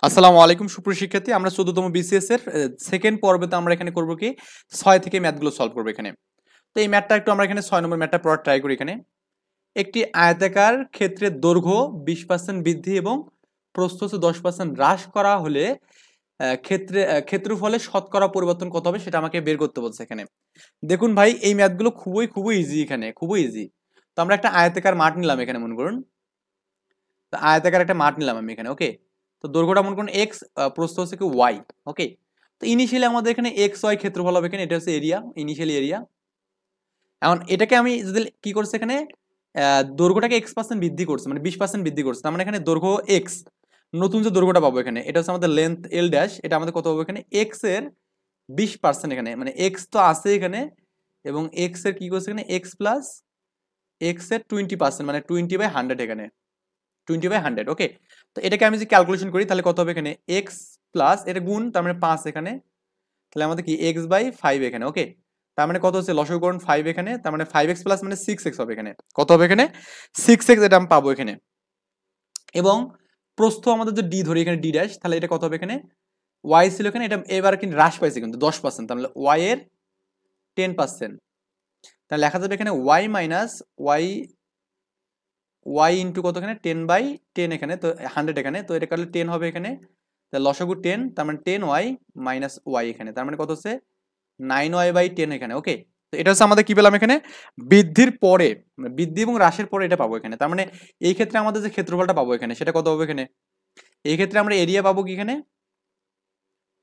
আসসালামু আলাইকুম সুপ্রিয় শিক্ষার্থী, আমরা 14তম বিসিএস এর সেকেন্ড পর্বে আমরা এখানে করব কি 6 থেকে ম্যাথগুলো সলভ করব এখানে। তো এই ম্যাথটা একটু আমরা এখানে 6 নম্বর ম্যাথটা পড়ার ট্রাই করি এখানে। একটি আয়তাকার ক্ষেত্রের দৈর্ঘ্য 20% বৃদ্ধি এবং প্রস্থ 10% হ্রাস করা হলে ক্ষেত্রফলে শতকরা পরিবর্তন কত হবে সেটা আমাকে বের করতে বলছে এখানে। দেখুন ভাই, এই ম্যাথগুলো খুবই ইজি এখানে, খুবই ইজি। তো আমরা একটা আয়তাকার মাঠ নিলাম এখানে, মনে করুন। তো আয়তাকার একটা মাঠ নিলাম আমি এখানে, ওকে। তো দৈর্ঘ্যটা মনে করুন এক্স, প্রস্থ হচ্ছে কি ওয়াই, ওকে। তো ইনিশিয়ালি আমাদের এখানে এক্স ওয়াই ক্ষেত্রফল হবে এখানে, এটা হচ্ছে এরিয়া, ইনিশিয়ালি এরিয়া। এখন এটাকে আমি যদি কি করছে এখানে, দৈর্ঘ্যটাকে x% বৃদ্ধি করছে, মানে 20% বৃদ্ধি করছে, তার মানে এখানে দৈর্ঘ্য এক্স, নতুন যে দৈর্ঘ্যটা পাবো এখানে এটা হচ্ছে আমাদের লেন্থ এল ড্যাশ, এটা আমাদের কত হবে এখানে এক্স এর 20% এখানে, মানে এক্স তো আছে এখানে, এবং এক্স এর কি করছে এখানে এক্স প্লাস এক্স এর 20%, মানে 20/100 এখানে, 20/100, ওকে। তো এটাকে আমি যদি ক্যালকুলেশন করি তাহলে কত হবে এখানে এক্স প্লাস এটা গুণ, তার মানে 5 এখানে, তাহলে আমাদের কি x/5 এখানে, ওকে। তার মানে কত হচ্ছে লসাগু করুন 5 এখানে, তার মানে 5x প্লাস মানে 6x হবে এখানে, কত হবে এখানে 6x, এটা আমি পাবো এখানে। এবং প্রস্থ আমাদের যে ডি ধরি এখানে ডি ড্যাশ, তাহলে এটা কত হবে এখানে y ছিল এখানে, এটা এবার কিন্তু হ্রাস পাইছে কিন্তু 10%, তাহলে y এর 10%, তাহলে লেখা যাবে এখানে y মাইনাস y ইন্টু কত এখানে 10/10 এখানে, তো 100 এখানে, তো এটা করলে 10 হবে এখানে, তাহলে লসাগু 10, তার মানে 10y মাইনাস y এখানে, তার মানে কত হচ্ছে 9y/10 এখানে, ওকে। তো এটা হচ্ছে আমাদের কি পেলাম এখানে বৃদ্ধির পরে, মানে বৃদ্ধি এবং হ্রাসের পরে এটা পাবো এখানে। তার মানে এই ক্ষেত্রে আমাদের যে ক্ষেত্রফলটা পাবো এখানে সেটা কত হবে এখানে, এই ক্ষেত্রে আমরা এরিয়া পাবো কি এখানে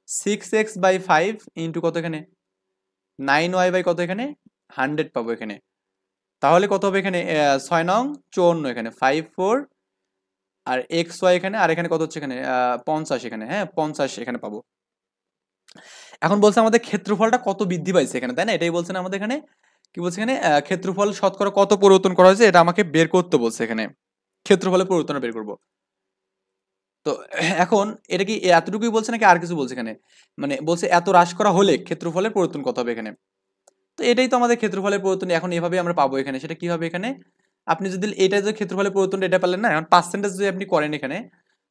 6x/5 ইন্টু কত এখানে 9y কত এখানে 100 পাবো এখানে। তাহলে কত হবে এখানে 6 নং 54 এখানে 54, আর এক্স ওয়াই এখানে, আর এখানে কত হচ্ছে এখানে 50 এখানে, হ্যাঁ 50 এখানে পাবো। এখন বলছে আমাদের ক্ষেত্রফলটা কত বৃদ্ধি পাইছে এখানে, তাই না? এটাই বলছে না আমাদের এখানে, কি বলছে এখানে ক্ষেত্রফল শতকরা কত পরিবর্তন করা হয়েছে এটা আমাকে বের করতে বলছে এখানে, ক্ষেত্রফলের পরিবর্তন বের করব। তো এখন এটা কি এতটুকুই বলছে নাকি আর কিছু বলছে এখানে, মানে বলছে এত হ্রাস করা হলে ক্ষেত্রফলের পরিবর্তন কত হবে এখানে। তো এটাই তো আমাদের ক্ষেত্রফলের পরিবর্তন, এখন এভাবে আমরা পাবো এখানে। সেটা কি হবে এখানে, আপনি যদি এটা যে ক্ষেত্রফলের পরিবর্তনটা এটা পেলেন না, এখন পার্সেন্টেজ যদি আপনি করেন এখানে,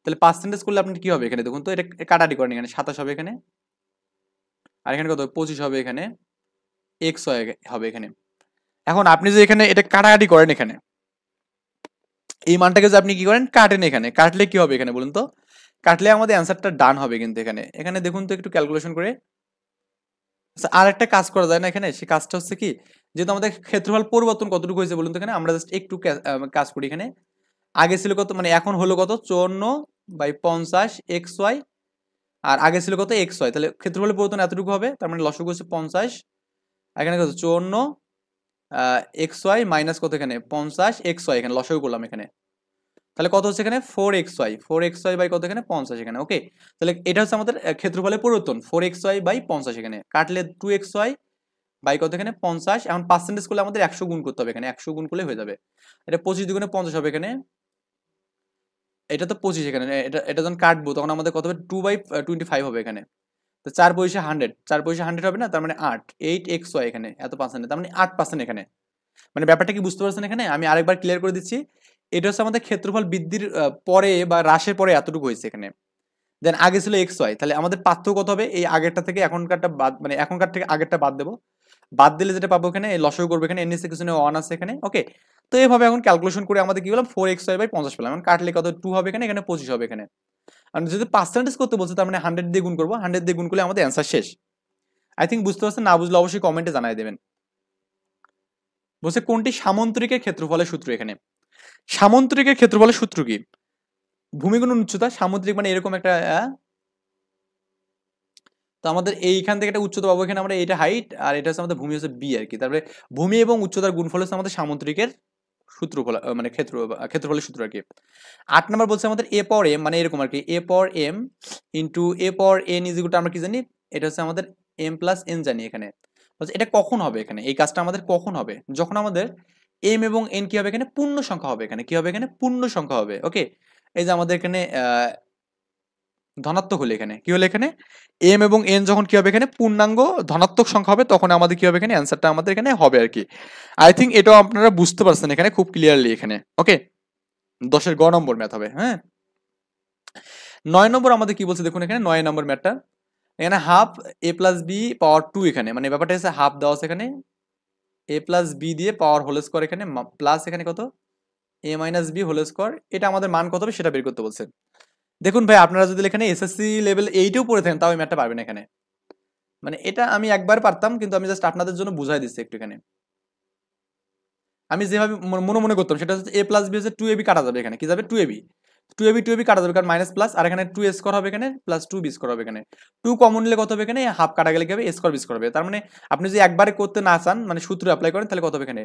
তাহলে পার্সেন্টেজ করলে আপনি কি হবে এখানে দেখুন তো, এটা কাটাটি করেন এখানে 27 হবে এখানে, আর এখানে কত 25 হবে এখানে, এক্স হবে এখানে। এখন আপনি যে এখানে এটা কাটাকাটি করেন এখানে, এই মানটাকে যে আপনি কি করেন কাটেন এখানে, কাটলে কি হবে এখানে বলুন তো, কাটলে আমাদের অ্যান্সারটা ডান হবে কিন্তু এখানে। এখানে দেখুন তো একটু ক্যালকুলেশন করে। আচ্ছা, আর একটা কাজ করা যায় না এখানে, সেই কাজটা হচ্ছে কি, যেহেতু আমাদের ক্ষেত্রফল পরিবর্তন কতটুকু হয়েছে বলুন তো, এখানে আমরা জাস্ট একটু কাজ করি এখানে। আগে ছিল কত, মানে এখন হলো কত 54/50 এক্স ওয়াই, আর আগে ছিল কত এক্স ওয়াই, তাহলে ক্ষেত্রফলের পরিবর্তন এতটুকু হবে, তার মানে লসাগু হচ্ছে 50, এখানে কত 54 এক্স ওয়াই মাইনাস কত এখানে 50 এক্স ওয়াই, এখানে লসাগু করলাম এখানে, তাহলে কত হচ্ছে এখানে 4xy বাই কত এখানে 50 এখানে, ওকে। তাহলে এটা হচ্ছে আমাদের ক্ষেত্রফলের পরিবর্তন 4xy/50 এখানে, কাটলে 2xy বাই কত এখানে 50। এখন পার্সেন্টেজ করলে আমাদের 100 গুণ করতে হবে এখানে, 100 গুণ করলে হয়ে যাবে। এটা 25 দুগুণে 50 হবে এখানে, এটা তো 25 এখানে, এটা যখন কাটবো তখন আমাদের কত হবে 2/25 হবে এখানে। তো 4 পয়সা 100, 4 পয়সা 100 হবে না, তার মানে 8xy এখানে এত পার্সেন্ট, তার মানে 8% এখানে। মানে ব্যাপারটা কি বুঝতে পারছেন এখানে, আমি আরেকবার ক্লিয়ার করে দিচ্ছি। এটা হচ্ছে আমাদের ক্ষেত্রফল বৃদ্ধির পরে বা হ্রাসের পরে এতটুকু হয়েছে এখানে, দেন আগে ছিল এক্স ওয়াই, তাহলে আমাদের পার্থক্য কত হবে, এই আগেরটা থেকে এখনকারটা বাদ, মানে এখনকার থেকে আগেরটা বাদ দেবো, বাদ দিলে যেটা পাবো এখানে লসাগু করবো এখানে, এন এস কিছু 1 আছে এখানে, ওকে। তো এইভাবে এখন ক্যালকুলেশন করে আমাদের কি বললাম 4xy/50 পেলাম, এখন কাটলে কত 2 হবে এখানে, এখানে 25 হবে এখানে। আর যদি পার্সেন্টেজ করতে বলছে তার মানে 100 দিয়ে গুণ করবো, 100 দিয়ে গুণ করলে আমাদের অ্যান্সার শেষ। আই থিঙ্ক বুঝতে পারছেন, না বুঝলে অবশ্যই কমেন্টে জানাই দেবেন। বলছে কোনটি সামন্তরিকের ক্ষেত্রফলের সূত্র এখানে, সামন্তরিকের ক্ষেত্রফলের সূত্র কি, ভূমি গুণন উচ্চতা, সামুদ্রিক মানে এরকম একটা তো আমাদের এইখান থেকে একটা উচ্চতা পাবো এখানে আমরা, এটা হাইট আর এটা হচ্ছে আমাদের ভূমি হচ্ছে বি আর কি, তারপরে ভূমি এবং উচ্চতার গুণফল হচ্ছে আমাদের সামুদ্রিকের সূত্রফল, মানে ক্ষেত্রফলের সূত্র আর কি। 8 নম্বর বলছে আমাদের এ পাওয়ার এম, মানে এরকম আর কি, a power m into a power n is equal to আমরা কি জানি, এটা হচ্ছে আমাদের এম প্লাস এন জানি এখানে। এটা কখন হবে এখানে, এই কাজটা আমাদের কখন হবে, যখন আমাদের এম এবং এন কি হবে এখানে পূর্ণ সংখ্যা হবে এখানে, কি হবে এখানে পূর্ণ সংখ্যা হবে, ওকে। এই যে আমাদের এখানে ধনাত্মক হলে এখানে কি হলো, এখানে এম এবং এন যখন কি হবে এখানে পূর্ণাঙ্গ ধনাত্মক সংখ্যা হবে, তখন আমাদের কি হবে এখানে অ্যান্সারটা আমাদের এখানে হবে আর কি। আই থিঙ্ক এটাও আপনারা বুঝতে পারছেন এখানে খুব ক্লিয়ারলি এখানে, ওকে। 10-এর গ নম্বর ম্যাথ হবে, হ্যাঁ। 9 নম্বর আমাদের কি বলছে দেখুন এখানে 9 নম্বর ম্যাথটা এখানে হাফ a প্লাস বি পাওয়ার 2 এখানে মানে ব্যাপারটা হচ্ছে হাফ দেওয়া আছে এখানে a প্লাস বি দিয়ে পাওয়ার হোল স্কোয়ার এখানে প্লাস এখানে কত a minus b whole square এটা আমাদের মান কত হবে সেটা বের করতে বলছে দেখুন ভাই আপনারা যদি এখানে এসএসসি লেভেল 8এও পড়ে থাকেন তাও এই ম্যাথটা পারবেন এখানে মানে এটা আমি একবার পারতাম কিন্তু আমি জাস্ট আপনাদের জন্য বুঝাই দিচ্ছি একটু এখানে আমি যেভাবে মনে মনে করতাম সেটা হচ্ছে a প্লাস বি হচ্ছে 2ab কাটা যাবে এখানে কি যাবে 2ab কাটা যাবে কারণ মাইনাস প্লাস আর এখানে 2 স্কোয়ার হবে এখানে প্লাস 2 বি স্কোয়ার হবে এখানে 2 কমন নিলে কত হবে এখানে হাফ কাটা গেলে কি হবে a স্কোয়ার বি স্কোয়ার হবে তার মানে আপনি যদি একবারে করতে না চান মানে সূত্র অ্যাপ্লাই করেন তাহলে কত হবে এখানে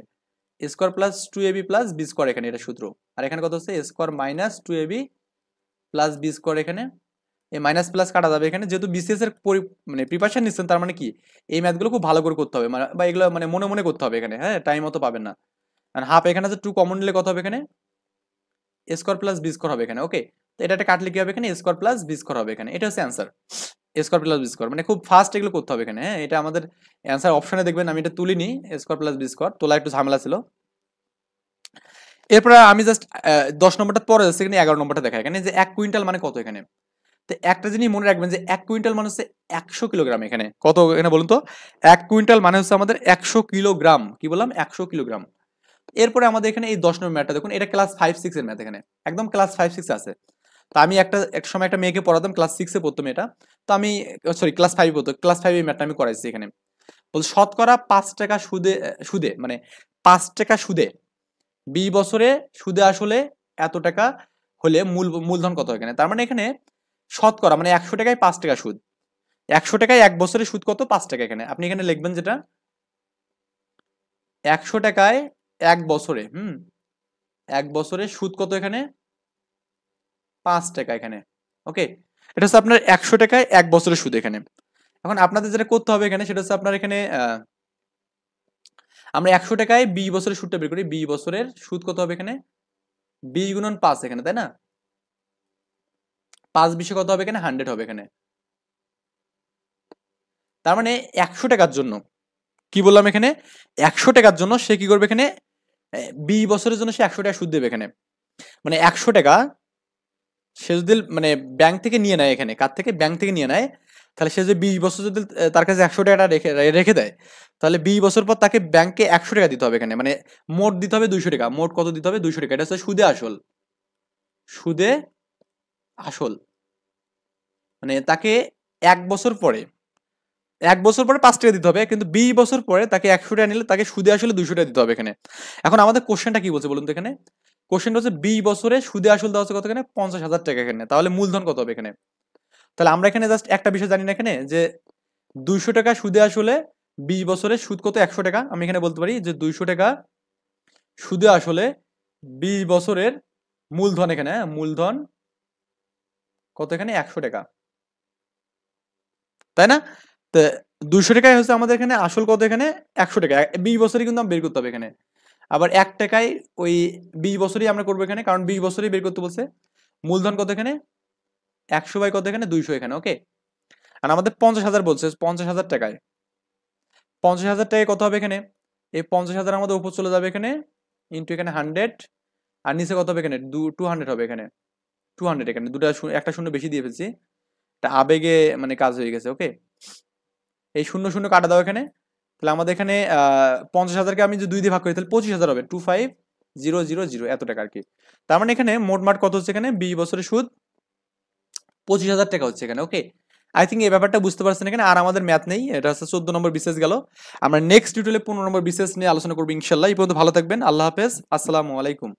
a square plus 2ab plus b square এখানে এটা সূত্র আর এখানে কত হচ্ছে a square minus 2ab plus b square এখানে এই মাইনাস প্লাস কাটা যাবে এখানে যেহেতু বিসিএস এর মানে প্রিপারেশন নিচ্ছেন তার মানে কি এই ম্যাথগুলো খুব ভালো করে করতে হবে মানে বা এগুলো মানে মনে মনে করতে হবে এখানে হ্যাঁ টাইম মতো পাবেন না আর হাফ এখানে আছে 2 কমন নিলে কত হবে এখানে a square plus b square হবে এখানে ওকে তো এটা কাটলে কি হবে এখানে a square plus b square হবে এখানে এটা হচ্ছে answer a square plus b square মানে খুব ফাস্ট এগুলো করতে হবে এখানে হ্যাঁ এটা আমাদের অ্যান্সার অপশনে দেখবেন আমি এটা তুলিনি a square plus b square তোলা একটু ঝামেলা ছিল এরপর আমি জাস্ট 10 নম্বরটা পরে যাচ্ছে এখানে 11 নম্বরটা দেখা এখানে যে 1 কুইন্টাল মানে কত এখানে তো একটা জিনিস মনে রাখবেন যে 1 কুইন্টাল মানে হচ্ছে 100 কিলোগ্রাম এখানে কত এখানে বলুন তো 1 কুইন্টাল মানে হচ্ছে আমাদের 100 কিলোগ্রাম কি বললাম 100 কিলোগ্রাম এরপরে আমাদের এখানে এই 10 নম্বর ম্যাথটা দেখুন এটা ক্লাস 5 6 এর ম্যাথ এখানে একদম ক্লাস 5 6 আছে তো আমি এক সময় একটা মেয়েকে পড়াতাম ক্লাস 6 এ পড়তাম এটা তো আমি সরি ক্লাস 5 পড়তো ক্লাস 5 এই ম্যাথটা আমি করাইছি এখানে বল শতকরা 5 টাকা সুদে সুদে মানে 5 টাকা সুদে 20 বছরে সুদে আসলে এত টাকা হলে মূলধন কত এখানে তার মানে এখানে শতকরা মানে 100 টাকায় 5 টাকা সুদ 100 টাকায় 1 বছরে সুদ কত 5 টাকা এখানে আপনি এখানে লিখবেন যেটা 100 টাকায় 1 বছরে 1 বছরে সুদ কত এখানে 5 টাকা এখানে ওকে এটা হচ্ছে আপনার 100 টাকায় 1 বছরের সুদ এখানে এখন আপনাদের যেটা করতে হবে এখানে সেটা হচ্ছে আপনার এখানে আমরা 100 টাকায় 20 বছরের সুদটা বের করি 20 বছরের সুদ কত হবে এখানে 20 গুণন 5 এখানে তাই না 5 20 কত হবে এখানে 100 হবে এখানে তার মানে 100 টাকার জন্য কি বললাম এখানে 100 টাকার জন্য সে কি করবে এখানে 20 বছরের জন্য সে 100 টাকা সুদ দেবে এখানে মানে 100 টাকা সে যদি মানে ব্যাংক থেকে নিয়ে নেয় এখানে কার থেকে ব্যাংক থেকে নিয়ে নেয় তাহলে সে যদি 20 বছর যদি তার কাছে 100 টাকাটা রেখে দেয় তাহলে 20 বছর পর তাকে ব্যাংকে 100 টাকা দিতে হবে এখানে মানে মোট দিতে হবে 200 টাকা মোট কত দিতে হবে 200 টাকা এটা হচ্ছে সুদে আসল সুদে আসল মানে তাকে 1 বছর পরে 1 বছর পরে 5 টাকা দিতে হবে কিন্তু 20 বছর পরে তাকে 100 টাকা নিলে তাকে সুদে আসলে 200 টাকা দিতে হবে এখানে এখন আমাদের কোশ্চেনটা কি বলছে বলুন তো এখানে কোশ্চেনটা হচ্ছে 20 বছরে সুদে আসল দেওয়া হচ্ছে কত এখানে 50,000 টাকা এখানে তাহলে মূলধন কত হবে এখানে তাহলে আমরা এখানে জাস্ট একটা বিষয় জানি না এখানে যে 200 টাকা সুদে আসলে 20 বছরে সুদ কত 100 টাকা আমি এখানে বলতে পারি যে 200 টাকা সুদে আসলে 20 বছরের মূলধন এখানে মূলধন কত এখানে 100 টাকা তাই না তো 200 টাকায় হচ্ছে আমাদের এখানে আসল কত এখানে 100 টাকা 20 বছরই কিন্তু আমরা বের করতে হবে এখানে আবার 1 টাকায় ওই 20 বছরই আমরা করবো এখানে কারণ 20 বছরই বের করতে বলছে মূলধন কত এখানে 100 বাই কত এখানে 200 এখানে ওকে আর আমাদের 50,000 বলছে 50,000 টাকায় 50,000 টাকায় কত হবে এখানে এই 50,000 আমাদের উপর চলে যাবে এখানে ইন্টু এখানে 100 আর নিচে কত হবে এখানে 200 হবে এখানে 200 এখানে একটা শূন্য বেশি দিয়ে ফেলছি এটা আবেগে মানে কাজ হয়ে গেছে ওকে এই শূন্য শূন্য কাটা দাও এখানে তাহলে আমাদের এখানে 50,000কে আমি যদি 2 দিয়ে ভাগ করি তাহলে 25,000 হবে 25,000 এত টাকা আর কি তার মানে এখানে মোটমাট কত হচ্ছে এখানে 20 বছরের সুদ 25,000 টাকা হচ্ছে এখানে ওকে আই থিঙ্ক এই ব্যাপারটা বুঝতে পারছেন এখানে আর আমাদের ম্যাথ নেই এটা হচ্ছে 14 নম্বর বিশেষ গেল আমরা নেক্সট টিউটোরিয়ালে 15 নম্বর বিশেষ নিয়ে আলোচনা করবো ইনশাল্লাহ এই পর্যন্ত ভালো থাকবেন আল্লাহ হাফেজ আসসালামু আলাইকুম